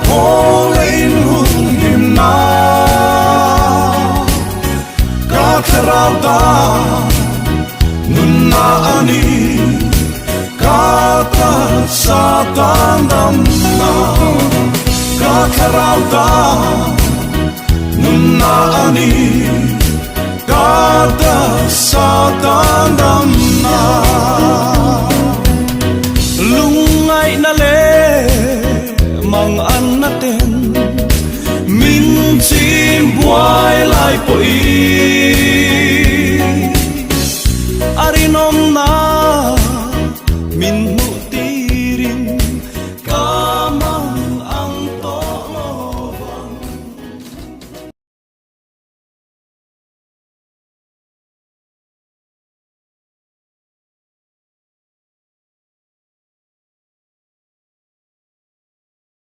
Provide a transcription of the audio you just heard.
phong in hung him na ka tharau ta nun na ani ka ta satan dam na ka tharau ta nun na ani ka ta satan dam na lungai na le mang an na ten min chim buai lai po i